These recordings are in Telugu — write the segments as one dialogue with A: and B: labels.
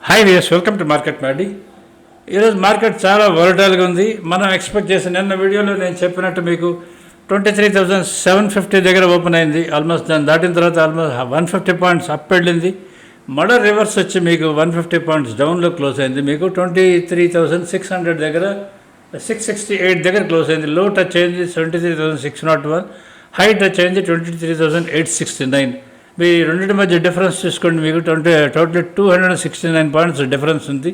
A: Hi viewers, welcome to market Maddy. ఈరోజు మార్కెట్ చాలా వోలటైల్గా ఉంది. మనం ఎక్స్పెక్ట్ చేసిన నిన్న వీడియోలో నేను చెప్పినట్టు మీకు 23,750 దగ్గర ఓపెన్ అయింది. ఆల్మోస్ట్ దాన్ని దాటిన తర్వాత ఆల్మోస్ట్ 150 పాయింట్స్ అప్ వెళ్ళింది. మళ్ళీ రివర్స్ వచ్చి మీకు 150 పాయింట్స్ డౌన్లో క్లోజ్ అయింది. మీకు 23,600 దగ్గర 668 దగ్గర క్లోజ్ అయింది. లో టచ్ అయింది 73,601, హై టచ్ అయింది 23,869. మీ రెండింటి మధ్య డిఫరెన్స్ చూసుకోండి. మీకు టోటల్ 269 పాయింట్స్ డిఫరెన్స్ ఉంది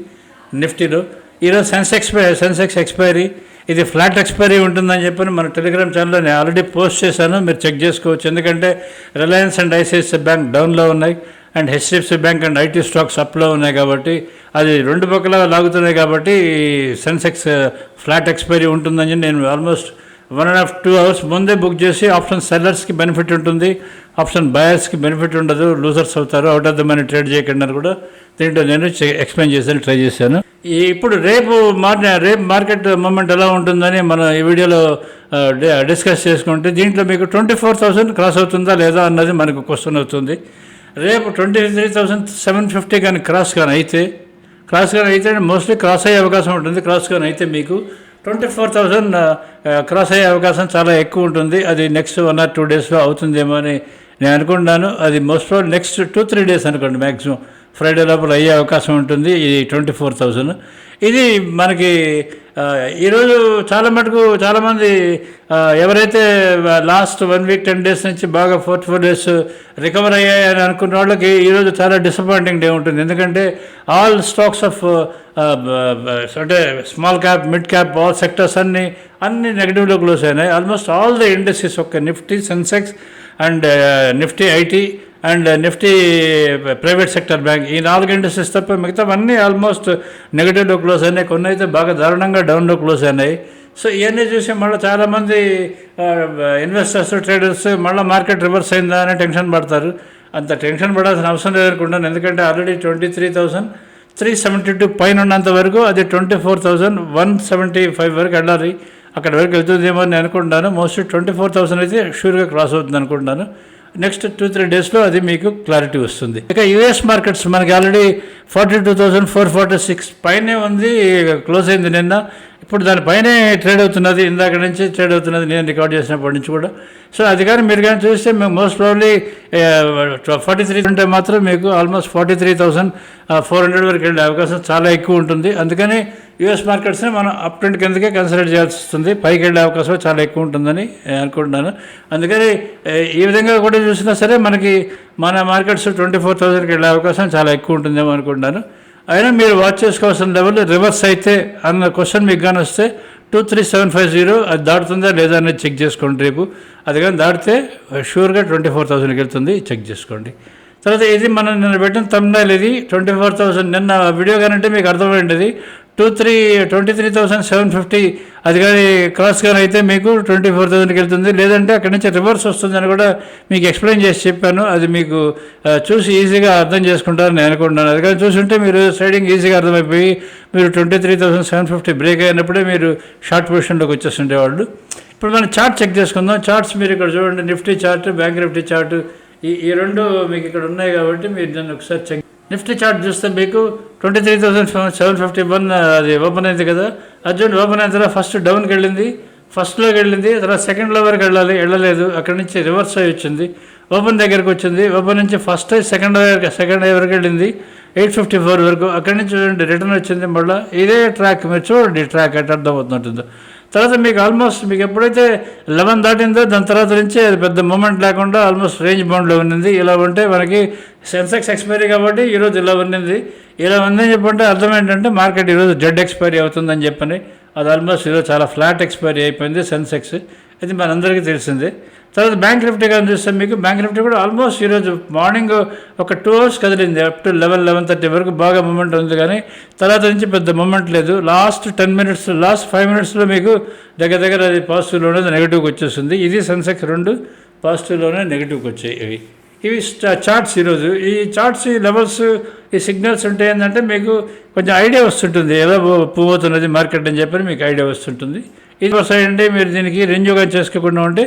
A: నిఫ్టీలో. ఈరోజు సెన్సెక్స్ ఎక్స్పైరీ, ఇది ఫ్లాట్ ఎక్స్పైరీ ఉంటుందని చెప్పని మన టెలిగ్రామ్ ఛానల్లో నేను ఆల్రెడీ పోస్ట్ చేశాను, మీరు చెక్ చేసుకోవచ్చు. ఎందుకంటే రిలయన్స్ అండ్ ఐసిఐసిఐ బ్యాంక్ డౌన్లో ఉన్నాయి and HDFC bank and IT stocks అప్లో ఉన్నాయి. కాబట్టి అది రెండు పక్కల లాగుతున్నాయి. కాబట్టి సెన్సెక్స్ ఫ్లాట్ ఎక్స్పైరీ ఉంటుందని నేను ఆల్మోస్ట్ 1.5-2 అవర్స్ ముందే బుక్ చేసి, ఆప్షన్ సెల్లర్స్కి బెనిఫిట్ ఉంటుంది, ఆప్షన్ బయర్స్కి బెనిఫిట్ ఉండదు, లూజర్స్ అవుతారు, out of the money trade చేయకుండా కూడా దీంట్లో నేను ఎక్స్ప్లెయిన్ చేశాను, ట్రై చేశాను. రేపు మార్కెట్ మూమెంట్ ఎలా ఉంటుందని మనం ఈ వీడియోలో డిస్కస్ చేసుకుంటే, దీంట్లో మీకు 24,000 క్రాస్ అవుతుందా లేదా అన్నది మనకు క్వశ్చన్ అవుతుంది. రేపు 23,750 కానీ క్రాస్ కానీ అయితే మోస్ట్లీ క్రాస్ అయ్యే అవకాశం ఉంటుంది. క్రాస్ కానీ అయితే మీకు 24,000 క్రాస్ అయ్యే అవకాశం చాలా ఎక్కువ ఉంటుంది. అది నెక్స్ట్ 1 or 2 డేస్లో అవుతుందేమో అని నేను అనుకుంటున్నాను. అది మోస్ట్ ఆఫ్ నెక్స్ట్ 2-3 డేస్ అనుకోండి, మ్యాక్సిమం ఫ్రైడే లోపల అయ్యే అవకాశం ఉంటుంది. ఈ 24,000 ఇది మనకి ఈరోజు చాలామంది ఎవరైతే లాస్ట్ 1 week 10 days నుంచి బాగా 4 days రికవర్ అయ్యాయని అనుకున్న వాళ్ళకి ఈరోజు చాలా డిసప్పాయింటింగ్ డే ఉంటుంది. ఎందుకంటే ఆల్ స్టాక్స్ ఆఫ్ అంటే small cap, mid cap, all sectors అన్ని నెగిటివ్లో క్లోజ్ అయినాయి. ఆల్మోస్ట్ ఆల్ ద ఇండస్ట్రీస్, ఒక్క Nifty, Sensex and Nifty IT and Nifty private sector bank, ఈ 4 ఇండస్ట్రీస్ తప్ప మిగతావన్నీ ఆల్మోస్ట్ నెగిటివ్లో క్లోజ్ అయినాయి. కొన్ని అయితే బాగా దారుణంగా డౌన్లో క్లోజ్ అయినాయి. సో ఇవన్నీ చూసి మళ్ళీ చాలామంది ఇన్వెస్టర్స్, ట్రేడర్స్ మళ్ళీ మార్కెట్ రివర్స్ అయిందా అని టెన్షన్ పడతారు. అంత టెన్షన్ పడాల్సిన అవసరం లేదనుకుంటాను. ఎందుకంటే ఆల్రెడీ 23,372 పైన ఉన్నంత వరకు అది 24,175 వరకు వెళ్ళాలి. అక్కడ వరకు వెళ్తుందేమో అని అనుకుంటున్నాను. మోస్ట్లీ 24,000 అయితే షూర్గా క్రాస్ అవుతుంది అనుకుంటున్నాను. నెక్స్ట్ 2-3 డేస్లో అది మీకు క్లారిటీ వస్తుంది. ఇక యూఎస్ మార్కెట్స్ మనకి ఆల్రెడీ 42,446 పైనే ఉంది, క్లోజ్ అయింది నిన్న. ఇప్పుడు దానిపైనే ట్రేడ్ అవుతున్నది, ఇందాక నుంచి ట్రేడ్ అవుతున్నది నేను రికార్డ్ చేసినప్పటి నుంచి కూడా. సో అది కానీ మీరు కానీ చూస్తే మేము మోస్ట్ ప్రాబ్లీ 43 ఉంటే మాత్రం మీకు ఆల్మోస్ట్ 43,400 వరకు వెళ్ళే అవకాశం చాలా ఎక్కువ ఉంటుంది. అందుకని యూఎస్ మార్కెట్స్ని మనం అప్ ట్రెండ్ కిందకే కన్సిడర్ చేయాల్సి వస్తుంది. పైకి వెళ్ళే అవకాశం చాలా ఎక్కువ ఉంటుందని అనుకుంటున్నాను. అందుకని ఈ విధంగా కూడా చూసినా సరే మనకి మన మార్కెట్స్ 24,000కి వెళ్ళే అవకాశం చాలా ఎక్కువ ఉంటుందేమో అనుకుంటున్నాను. అయినా మీరు వాచ్ చేసుకోవాల్సిన లెవెల్ రివర్స్ అయితే అన్న క్వశ్చన్ మీకు కానీ వస్తే 23,750 అది దాటుతుందా లేదా అనేది చెక్ చేసుకోండి రేపు. అది కానీ దాటితే షూర్గా 24,000కి వెళ్తుంది, చెక్ చేసుకోండి. తర్వాత ఇది మనం నిన్న పెట్టిన థంబ్నైల్, ఇది 24,000 నిన్న వీడియో కానంటే మీకు అర్థమైంది. 23,750 అది కానీ క్రాస్ కానీ అయితే మీకు 24,000కి వెళ్తుంది, లేదంటే అక్కడి నుంచి రివర్స్ వస్తుందని కూడా మీకు ఎక్స్ప్లెయిన్ చేసి చెప్పాను. అది మీకు చూసి ఈజీగా అర్థం చేసుకుంటారని నేను అనుకుంటున్నాను. అది కానీ చూసుంటే మీరు ట్రేడింగ్ ఈజీగా అర్థమైపోయి మీరు 23,750 బ్రేక్ అయినప్పుడే మీరు షార్ట్ పొజిషన్లోకి వచ్చేస్తుండేవాళ్ళు. ఇప్పుడు మనం చార్ట్ చెక్ చేసుకుందాం. చార్ట్స్ మీరు ఇక్కడ చూడండి, Nifty chart, bank Nifty chart, ఈ రెండు మీకు ఇక్కడ ఉన్నాయి. కాబట్టి మీరు దాన్ని ఒకసారి చెక్. నిఫ్టీ చార్ట్ చూస్తే మీకు 23,751 అది ఓపెన్ అయింది కదా. అర్జెంట్ ఓపెన్ అయిన తర్వాత ఫస్ట్ డౌన్కి వెళ్ళింది, ఫస్ట్లోకి వెళ్ళింది, తర్వాత సెకండ్లో వరకు వెళ్ళలేదు. అక్కడి నుంచి రివర్స్ అయ్యి వచ్చింది, ఓపెన్ దగ్గరకు వచ్చింది. ఓపెన్ నుంచి ఫస్ట్ సెకండ్ వరకు వెళ్ళింది 854 వరకు. అక్కడి నుంచి చూడండి రిటర్న్ వచ్చింది. మళ్ళీ ఇదే ట్రాక్ మీరు చూడండి, ట్రాక్ ఎట్ అర్థమవుతుంటుందో. తర్వాత మీకు ఆల్మోస్ట్ మీకు ఎప్పుడైతే 11 దాటిందో దాని తర్వాత నుంచి అది పెద్ద మూమెంట్ లేకుండా ఆల్మోస్ట్ రేంజ్ బౌండ్లో ఉన్నది. ఇలా ఉంటే మనకి సెన్సెక్స్ ఎక్స్పైరీ కాబట్టి ఈరోజు ఇలా ఉన్నది. ఇలా ఉందని చెప్పంటే అర్థం ఏంటంటే మార్కెట్ ఈరోజు జెడ్ ఎక్స్పైరీ అవుతుందని చెప్పని. అది ఆల్మోస్ట్ ఈరోజు చాలా ఫ్లాట్ ఎక్స్పైరీ అయిపోయింది సెన్సెక్స్, ఇది మనందరికీ తెలిసిందే. తర్వాత బ్యాంక్ నిఫ్టీ కానీ చూస్తే మీకు బ్యాంక్ నిఫ్టీ కూడా ఆల్మోస్ట్ ఈరోజు మార్నింగ్ ఒక 2 hours కదిలింది, అప్ టు 11-11:30 వరకు బాగా మూమెంట్ ఉంది. కానీ తర్వాత నుంచి పెద్ద మూమెంట్ లేదు. లాస్ట్ 10 minutes, లాస్ట్ 5 minutesలో మీకు దగ్గర అది పాజిటివ్లోనే నెగిటివ్కి వచ్చేస్తుంది. ఇది సెన్సెక్స్ రెండు పాజిటివ్లోనే నెగిటివ్కి వచ్చాయి. ఇవి చార్ట్స్ ఈరోజు. ఈ చార్ట్స్, ఈ లెవెల్స్, ఈ సిగ్నల్స్ ఉంటే ఏంటంటే మీకు కొంచెం ఐడియా వస్తుంటుంది ఎలా పోతున్నది మార్కెట్ అని చెప్పని మీకు ఐడియా వస్తుంటుంది. ఇది వస్తాయంటే మీరు దీనికి రెన్యూగా చేసుకోకుండా ఉంటే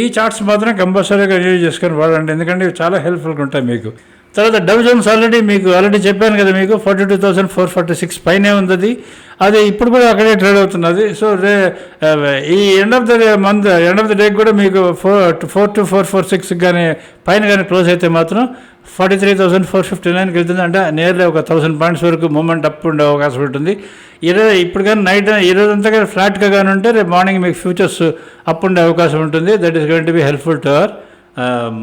A: ఈ చార్ట్స్ మాత్రం కంపల్సరీగా రివ్యూ చేసుకొని వాడండి, ఎందుకంటే ఇవి చాలా హెల్ప్ఫుల్గా ఉంటాయి మీకు. తర్వాత డవ్ జోన్స్ ఆల్రెడీ చెప్పాను కదా మీకు 42,446 పైనే ఉంది. అది ఇప్పుడు కూడా అక్కడే ట్రేడ్ అవుతున్నది. సో ఈ ఎండ్ ఆఫ్ ద డే కూడా మీకు 42446 కానీ పైన కానీ క్లోజ్ అయితే మాత్రం 43,459కి వెళ్తుంది. అంటే నియర్లీ ఒక 1000 పాయింట్స్ వరకు మూమెంట్ అప్ ఉండే అవకాశం ఉంటుంది. ఇప్పుడు కానీ ఈరోజు అంతా కానీ ఫ్లాట్గా కానీ ఉంటే రేపు మార్నింగ్ మీకు ఫ్యూచర్స్ అప్ ఉండే అవకాశం ఉంటుంది. That is going to be helpful to our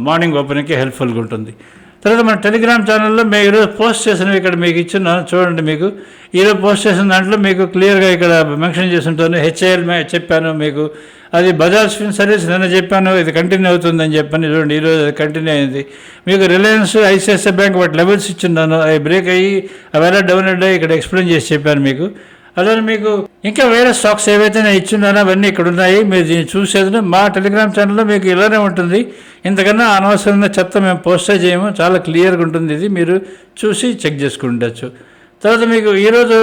A: morning ఓపెనింగ్కి హెల్ప్ఫుల్గా ఉంటుంది. తర్వాత మన టెలిగ్రామ్ ఛానల్లో మేము ఈరోజు పోస్ట్ చేసినవి ఇక్కడ మీకు ఇచ్చున్నాను చూడండి. మీకు ఈరోజు పోస్ట్ చేసిన దాంట్లో మీకు క్లియర్గా ఇక్కడ మెన్షన్ చేసి ఉంటాను. హెచ్ఐఎల్ చెప్పాను మీకు, అది బజాజ్ ఫిన్సర్వీస్ నిన్న చెప్పాను, ఇది కంటిన్యూ అవుతుందని చెప్పాను. చూడండి ఈరోజు అది కంటిన్యూ అయింది. మీకు రిలయన్స్, ఐసిఐసిఐ బ్యాంక్ వాటి లెవెల్స్ ఇచ్చున్నాను, అవి బ్రేక్ అయ్యి అవి డౌన్ అయ్యి ఇక్కడ ఎక్స్ప్లెయిన్ చేసి చెప్పాను మీకు. అలానే మీకు ఇంకా వేరే స్టాక్స్ ఏవైతే నేను ఇచ్చున్నానో అవన్నీ ఇక్కడ ఉన్నాయి. మీరు దీన్ని చూసేది మా టెలిగ్రామ్ ఛానల్లో మీకు ఇలానే ఉంటుంది. ఇంతకన్నా అనవసరమైన చెత్త మేము పోస్టే చేయము, చాలా క్లియర్గా ఉంటుంది. ఇది మీరు చూసి చెక్ చేసుకుంటచ్చు. తర్వాత మీకు ఈరోజు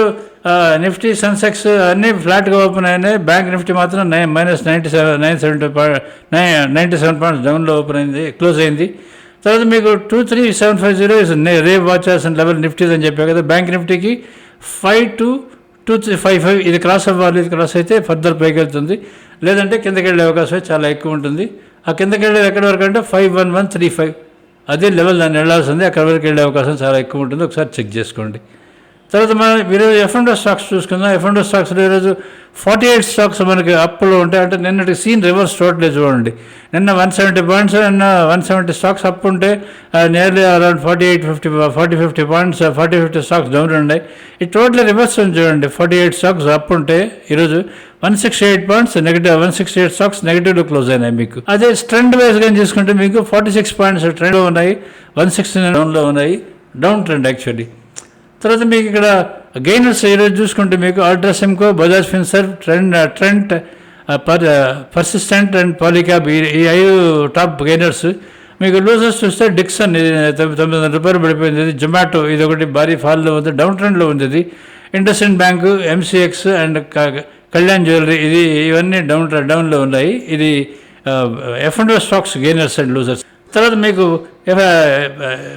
A: నిఫ్టీ, సెన్సెక్స్ అన్నీ ఫ్లాట్గా ఓపెన్ అయినాయి. బ్యాంక్ నిఫ్టీ మాత్రం -97 పాయింట్స్ డౌన్లో ఓపెన్ అయింది, క్లోజ్ అయింది. తర్వాత మీకు 23750 రేపు వాచ్ చేసిన లెవెల్ నిఫ్టీ అని చెప్పాను కదా. బ్యాంక్ నిఫ్టీకి 522355 ఇది క్రాస్ అవ్వాలి. ఇది క్రాస్ అయితే ఫర్దర్ పైకి వెళ్తుంది, లేదంటే కిందకి వెళ్ళే అవకాశం చాలా ఎక్కువ ఉంటుంది. ఆ కిందకి వెళ్ళేది ఎక్కడి వరకు అంటే 51135 అదే లెవెల్ దాన్ని వెళ్ళాల్సింది. అక్కడి వరకు వెళ్ళే అవకాశం చాలా ఎక్కువ ఉంటుంది, ఒకసారి చెక్ చేసుకోండి. తర్వాత మనం ఈరోజు F&O స్టాక్స్ చూసుకుందాం. F&O స్టాక్స్లో ఈరోజు 48 స్టాక్స్ మనకి అప్లో ఉంటాయి. అంటే నిన్నటి సీన్ రివర్స్ టోటలే చూడండి. నిన్న 170 పాయింట్స్, నిన్న 170 స్టాక్స్ అప్ ఉంటే nearly around 40-50 points 40-50 stocks down ఉన్నాయి. ఈ టోటల్ రివర్స్ చూడండి. 48 స్టాక్స్ అప్ ఉంటే ఈరోజు 168 పాయింట్స్ నెగిటివ్, 168 స్టాక్స్ నెగిటివ్లో క్లోజ్ అయినాయి మీకు. అదే ట్రెండ్ వైజ్గా చూసుకుంటే మీకు 46 పాయింట్స్ ట్రెండ్లో ఉన్నాయి, 169 డౌన్లో ఉన్నాయి, డౌన్ ట్రెండ్ యాక్చువల్లీ. తర్వాత మీకు ఇక్కడ గెయినర్స్ ఈరోజు చూసుకుంటే మీకు Ultracemco, Bajaj Finserv, Trent, Persistent and Polycab ఈ 5 టాప్ గెయినర్స్. మీకు లూజర్స్ చూస్తే డిక్సన్ 900 రూపాయలు పడిపోయింది. ఇది జొమాటో ఇది ఒకటి భారీ ఫాల్లో ఉంది, డౌన్ ట్రెండ్లో ఉంది. ఇది IndusInd bank, MCX and Kalyan jewellery ఇవన్నీ డౌన్లో ఉన్నాయి. ఇది F&O stocks gainers and losers. తర్వాత మీకు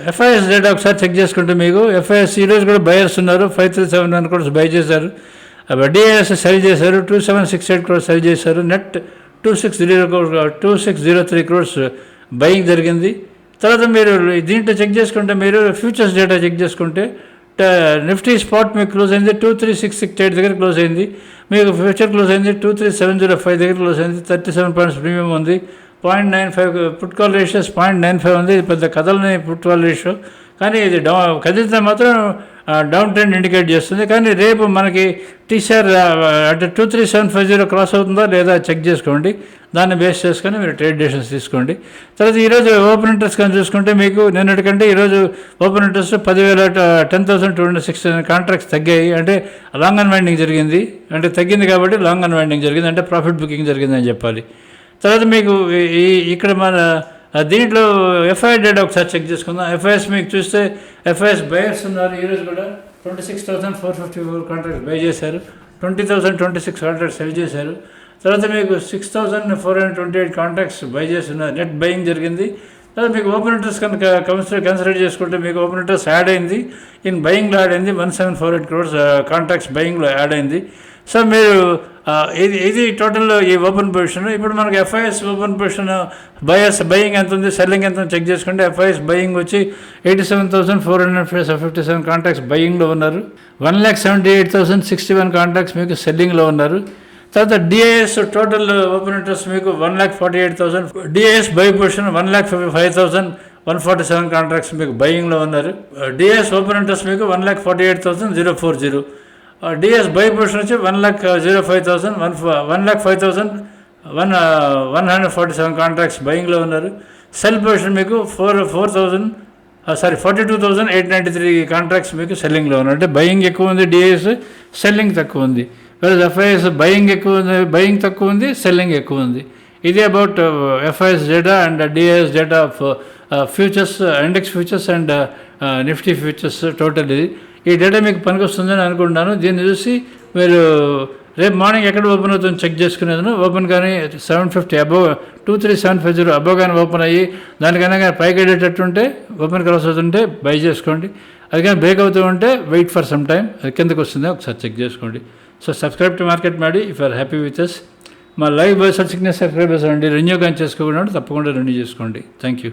A: ఎఫ్ఐఎస్ డేటా ఒకసారి చెక్ చేసుకుంటే మీకు ఎఫ్ఐఎస్ ఈరోజు కూడా బయర్స్ ఉన్నారు. 5371 crores బై చేశారు. డిఐఎస్ సెల్ చేశారు, 2768 crores సెల్ చేశారు. నెట్ 2603 crores బయింగ్ జరిగింది. తర్వాత మీరు దీంట్లో చెక్ చేసుకుంటే మీరు ఫ్యూచర్స్ డేటా చెక్ చేసుకుంటే నిఫ్టీ స్పాట్ మీకు క్లోజ్ అయింది 23668 దగ్గర క్లోజ్ అయింది. మీకు ఫ్యూచర్ క్లోజ్ అయింది 23705 దగ్గర క్లోజ్ అయింది. 37 పాయింట్స్ ప్రీమియం ఉంది. 0.95 పుట్ కాల్ రేషియోస్ 0.95 ఉంది. ఇది పెద్ద కదలని పుట్ కాల్ రేషియో, కానీ ఇది కదిలితే మాత్రం డౌన్ ట్రెండ్ ఇండికేట్ చేస్తుంది. కానీ రేపు మనకి టీసీఆర్ అంటే 23750 క్రాస్ అవుతుందా లేదా చెక్ చేసుకోండి. దాన్ని బేస్ చేసుకొని మీరు ట్రేడ్ డెసిషన్స్ తీసుకోండి. తర్వాత ఈరోజు ఓపెన్ ఇంట్రెస్ట్ కానీ చూసుకుంటే మీకు నిన్నటికంటే ఈరోజు ఓపెన్ ఇంట్రెస్ట్ 10,269 కాంట్రాక్ట్స్ తగ్గాయి. అంటే లాంగ్ అన్వైండింగ్ జరిగింది, అంటే తగ్గింది కాబట్టి లాంగ్ అన్వైండింగ్ జరిగింది, అంటే ప్రాఫిట్ బుకింగ్ జరిగిందని చెప్పాలి. తర్వాత మీకు ఇక్కడ మన దీంట్లో ఎఫ్ఐఐ డేటా ఒకసారి చెక్ చేసుకుందాం. ఎఫ్ఐఎస్ మీకు చూస్తే ఎఫ్ఐఎస్ బయర్స్ ఉన్నారు. ఈరోజు కూడా 26,454 కాంట్రాక్ట్స్ బై చేశారు, 20,026 కాంట్రాక్ట్స్ సెల్ చేశారు. తర్వాత మీకు 6,428 కాంట్రాక్ట్స్ బై చేస్తున్నారు, నెట్ బయింగ్ జరిగింది. తర్వాత మీకు ఓపెన్ ఇంట్రెస్ట్ కనుక కన్సిడర్ చేసుకుంటే మీకు ఓపెన్ ఇంట్రెస్ట్ యాడ్ అయింది, ఇన్ బయింగ్లో యాడ్ అయింది. 1748 crores కాంట్రాక్ట్స్ బయింగ్లో యాడ్ అయింది. సో మీరు ఇది టోటల్ ఈ ఓపెన్ పొజిషన్. ఇప్పుడు మనకు ఎఫ్ఐఎస్ ఓపెన్ పొజిషన్ బయింగ్ ఎంత ఉంది, సెల్లింగ్ ఎంత చెక్ చేసుకుంటే ఎఫ్ఐఎస్ బయింగ్ వచ్చి 87,457 కాంట్రాక్ట్స్ బయింగ్లో ఉన్నారు. 1,78,061 కాంట్రాక్ట్స్ మీకు సెల్లింగ్లో ఉన్నారు. తర్వాత డిఐఎస్ టోటల్ ఓపెన్ ఇంట్రెస్ట్ మీకు 1,48,000, డిఐఎస్ బై పొజిషన్ 1,55,147 కాంట్రాక్ట్స్ మీకు బయింగ్లో ఉన్నారు. డిఐఎస్ ఓపెన్ ఇంట్రెస్ట్ మీకు 1,48,040. డిఎస్ బై పొజిషన్ వచ్చి 1,05,147 కాంట్రాక్ట్స్ బయింగ్లో ఉన్నారు. సెల్ పొజిషన్ మీకు 42,893 కాంట్రాక్ట్స్ మీకు సెల్లింగ్లో ఉన్నారు. అంటే బయింగ్ ఎక్కువ ఉంది, డిఎస్ సెల్లింగ్ తక్కువ ఉంది. ఎఫ్ఐఎస్ బయింగ్ ఎక్కువ ఉంది, బయింగ్ తక్కువ ఉంది, సెల్లింగ్ ఎక్కువ ఉంది. ఇది about FIIs data and DIIs data of futures, index futures and Nifty futures total. ఇది ఈ డేటా మీకు పనికి వస్తుందని అనుకుంటున్నాను. దీన్ని చూసి మీరు రేపు మార్నింగ్ ఎక్కడ ఓపెన్ అవుతుందో చెక్ చేసుకునేది. ఓపెన్ కానీ 750 అబోవ్ 23750 అబోవ్ కానీ ఓపెన్ అయ్యి దానికన్నా కానీ పైకి వెళ్ళేటట్టుంటే ఓపెన్ క్రాస్ అవుతుంటే బై చేసుకోండి. అది కానీ బ్రేక్ అవుతూ ఉంటే వెయిట్ ఫర్ సమ్ టైమ్, అది కిందకు వస్తుంది ఒకసారి చెక్ చేసుకోండి. సో సబ్స్క్రైబ్ టు మార్కెట్ మాడి if are happy with us. మా లైవ్ బస్ సిగ్నెస్ సబ్స్క్రైబర్స్ అండి, రెన్యూ కానీ చేసుకోకుండా తప్పకుండా రెన్యూ చేసుకోండి. Thank you.